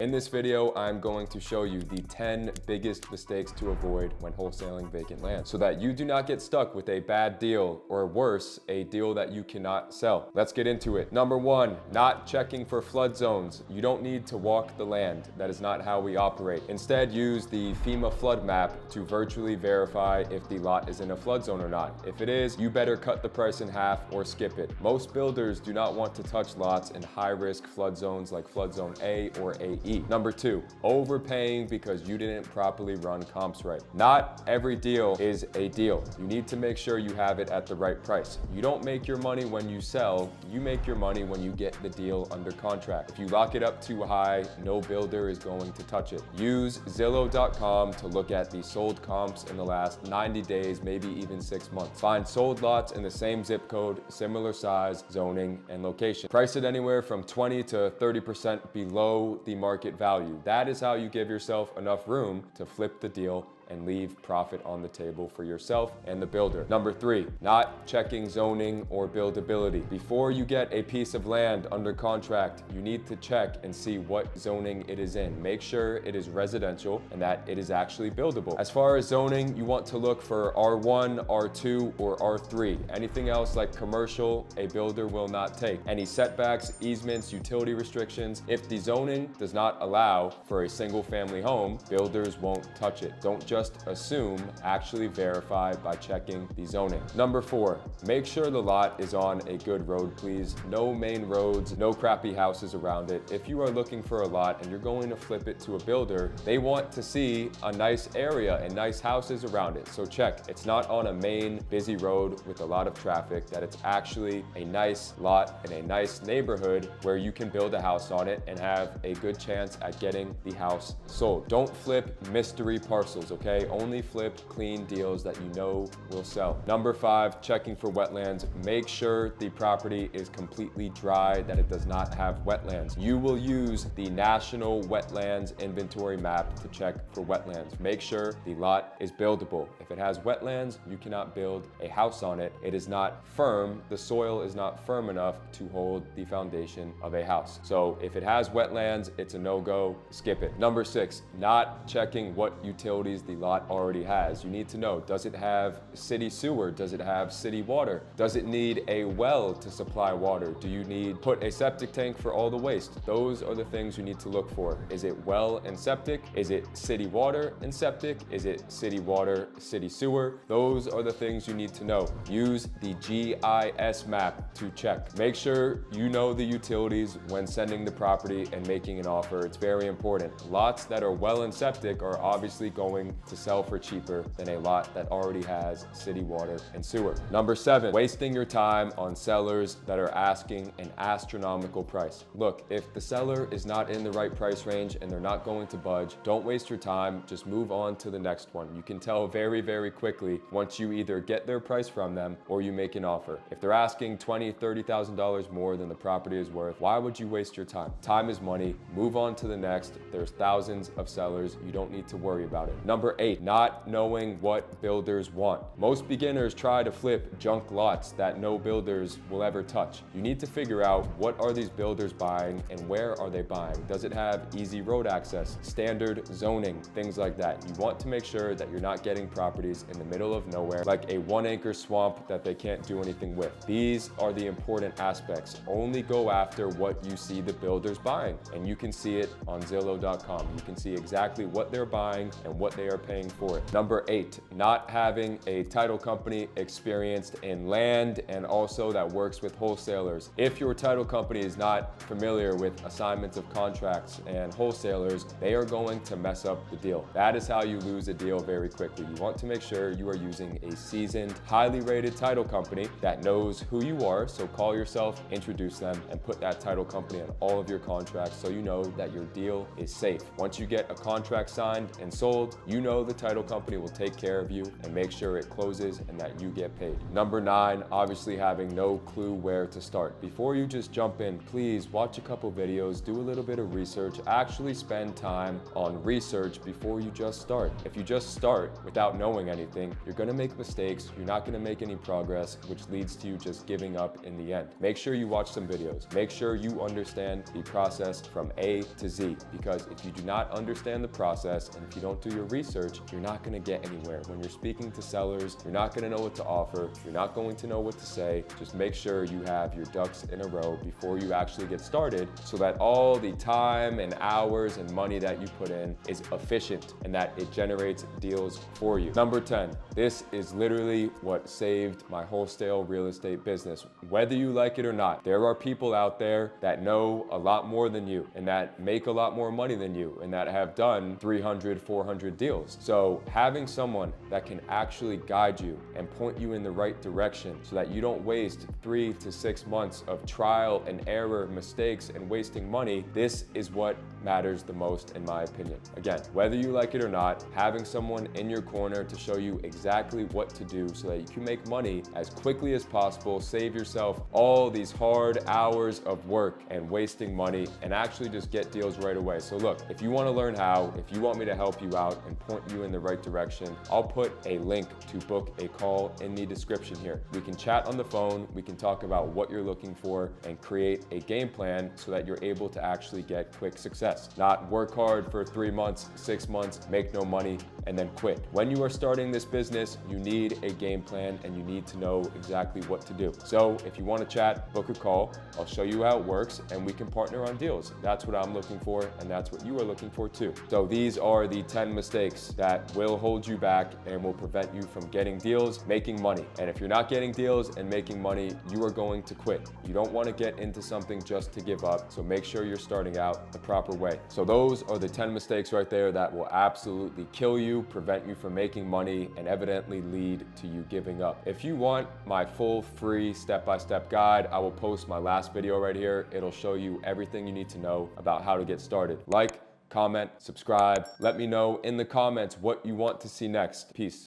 In this video, I'm going to show you the 10 biggest mistakes to avoid when wholesaling vacant land so that you do not get stuck with a bad deal, or worse, a deal that you cannot sell. Let's get into it. Number one, not checking for flood zones. You don't need to walk the land. That is not how we operate. Instead, use the FEMA flood map to virtually verify if the lot is in a flood zone or not. If it is, you better cut the price in half or skip it. Most builders do not want to touch lots in high-risk flood zones like flood zone A or AE. Number two, overpaying because you didn't properly run comps right. Not every deal is a deal. You need to make sure you have it at the right price. You don't make your money when you sell, you make your money when you get the deal under contract. If you lock it up too high, no builder is going to touch it. Use Zillow.com to look at the sold comps in the last 90 days, maybe even 6 months. Find sold lots in the same zip code, similar size, zoning, and location. Price it anywhere from 20 to 30% below the market value. That is how you give yourself enough room to flip the deal and leave profit on the table for yourself and the builder. Number three, not checking zoning or buildability. Before you get a piece of land under contract, you need to check and see what zoning it is in. Make sure it is residential and that it is actually buildable. As far as zoning, you want to look for R1, R2, or R3. Anything else like commercial, a builder will not take. Any setbacks, easements, utility restrictions, if the zoning does not allow for a single family home, builders won't touch it. Don't just assume, actually verify by checking the zoning. Number four, make sure the lot is on a good road, please. No main roads, no crappy houses around it. If you are looking for a lot and you're going to flip it to a builder, they want to see a nice area and nice houses around it. So check, it's not on a main busy road with a lot of traffic, that it's actually a nice lot in a nice neighborhood where you can build a house on it and have a good chance at getting the house sold. Don't flip mystery parcels, okay? Only flip clean deals that you know will sell. Number five, checking for wetlands. Make sure the property is completely dry, that it does not have wetlands. You will use the National Wetlands Inventory Map to check for wetlands. Make sure the lot is buildable. If it has wetlands, you cannot build a house on it. It is not firm. The soil is not firm enough to hold the foundation of a house. So if it has wetlands, it's a no-go. Skip it. Number six, not checking what utilities the lot already has. You need to know, does it have city sewer? Does it have city water? Does it need a well to supply water? Do you need put a septic tank for all the waste? Those are the things you need to look for. Is it well and septic? Is it city water and septic? Is it city water, city sewer? Those are the things you need to know. Use the GIS map to check. Make sure you know the utilities when sending the property and making an offer. It's very important. Lots that are well and septic are obviously going to sell for cheaper than a lot that already has city water and sewer. Number seven, wasting your time on sellers that are asking an astronomical price. Look, if the seller is not in the right price range and they're not going to budge, don't waste your time. Just move on to the next one. You can tell very, very quickly once you either get their price from them or you make an offer. If they're asking $20,000, $30,000 more than the property is worth, why would you waste your time? Time is money. Move on to the next. There's thousands of sellers. You don't need to worry about it. Number eight, not knowing what builders want. Most beginners try to flip junk lots that no builders will ever touch. You need to figure out, what are these builders buying and where are they buying? Does it have easy road access, standard zoning, things like that? You want to make sure that you're not getting properties in the middle of nowhere, like a 1 acre swamp that they can't do anything with. These are the important aspects. Only go after what you see the builders buying, and you can see it on Zillow.com. You can see exactly what they're buying and what they are paying for it. Number eight, not having a title company experienced in land and also that works with wholesalers. If your title company is not familiar with assignments of contracts and wholesalers, they are going to mess up the deal. That is how you lose a deal very quickly. You want to make sure you are using a seasoned, highly rated title company that knows who you are. So call yourself, introduce them, and put that title company on all of your contracts so you know that your deal is safe. Once you get a contract signed and sold, you know know the title company will take care of you and make sure it closes and that you get paid. Number 9, obviously having no clue where to start. Before you just jump in, please watch a couple videos, do a little bit of research, actually spend time on research before you just start. If you just start without knowing anything, you're gonna make mistakes, you're not gonna make any progress, which leads to you just giving up in the end. Make sure you watch some videos. Make sure you understand the process from A to Z, because if you do not understand the process and if you don't do your research, you're not gonna get anywhere. When you're speaking to sellers, you're not gonna know what to offer, you're not going to know what to say. Just make sure you have your ducks in a row before you actually get started, so that all the time and hours and money that you put in is efficient and that it generates deals for you. Number 10, this is literally what saved my wholesale real estate business. Whether you like it or not, there are people out there that know a lot more than you and that make a lot more money than you and that have done 300, 400 deals. So having someone that can actually guide you and point you in the right direction so that you don't waste 3 to 6 months of trial and error, mistakes, and wasting money, this is what matters the most in my opinion. Again, whether you like it or not, having someone in your corner to show you exactly what to do so that you can make money as quickly as possible, save yourself all these hard hours of work and wasting money, and actually just get deals right away. So look, if you want to learn how, if you want me to help you out and point you in the right direction, I'll put a link to book a call in the description here. We can chat on the phone, we can talk about what you're looking for and create a game plan so that you're able to actually get quick success. Not work hard for 3 months, 6 months, make no money, and then quit. When you are starting this business, you need a game plan and you need to know exactly what to do. So if you want to chat, book a call. I'll show you how it works and we can partner on deals. That's what I'm looking for and that's what you are looking for too. So these are the 10 mistakes that will hold you back and will prevent you from getting deals, making money. And if you're not getting deals and making money, you are going to quit. You don't want to get into something just to give up. So make sure you're starting out the proper way. So those are the 10 mistakes right there that will absolutely kill you, prevent you from making money, and evidently lead to you giving up. If you want my full free step-by-step guide, I will post my last video right here. It'll show you everything you need to know about how to get started. Like, comment, subscribe. Let me know in the comments what you want to see next. Peace.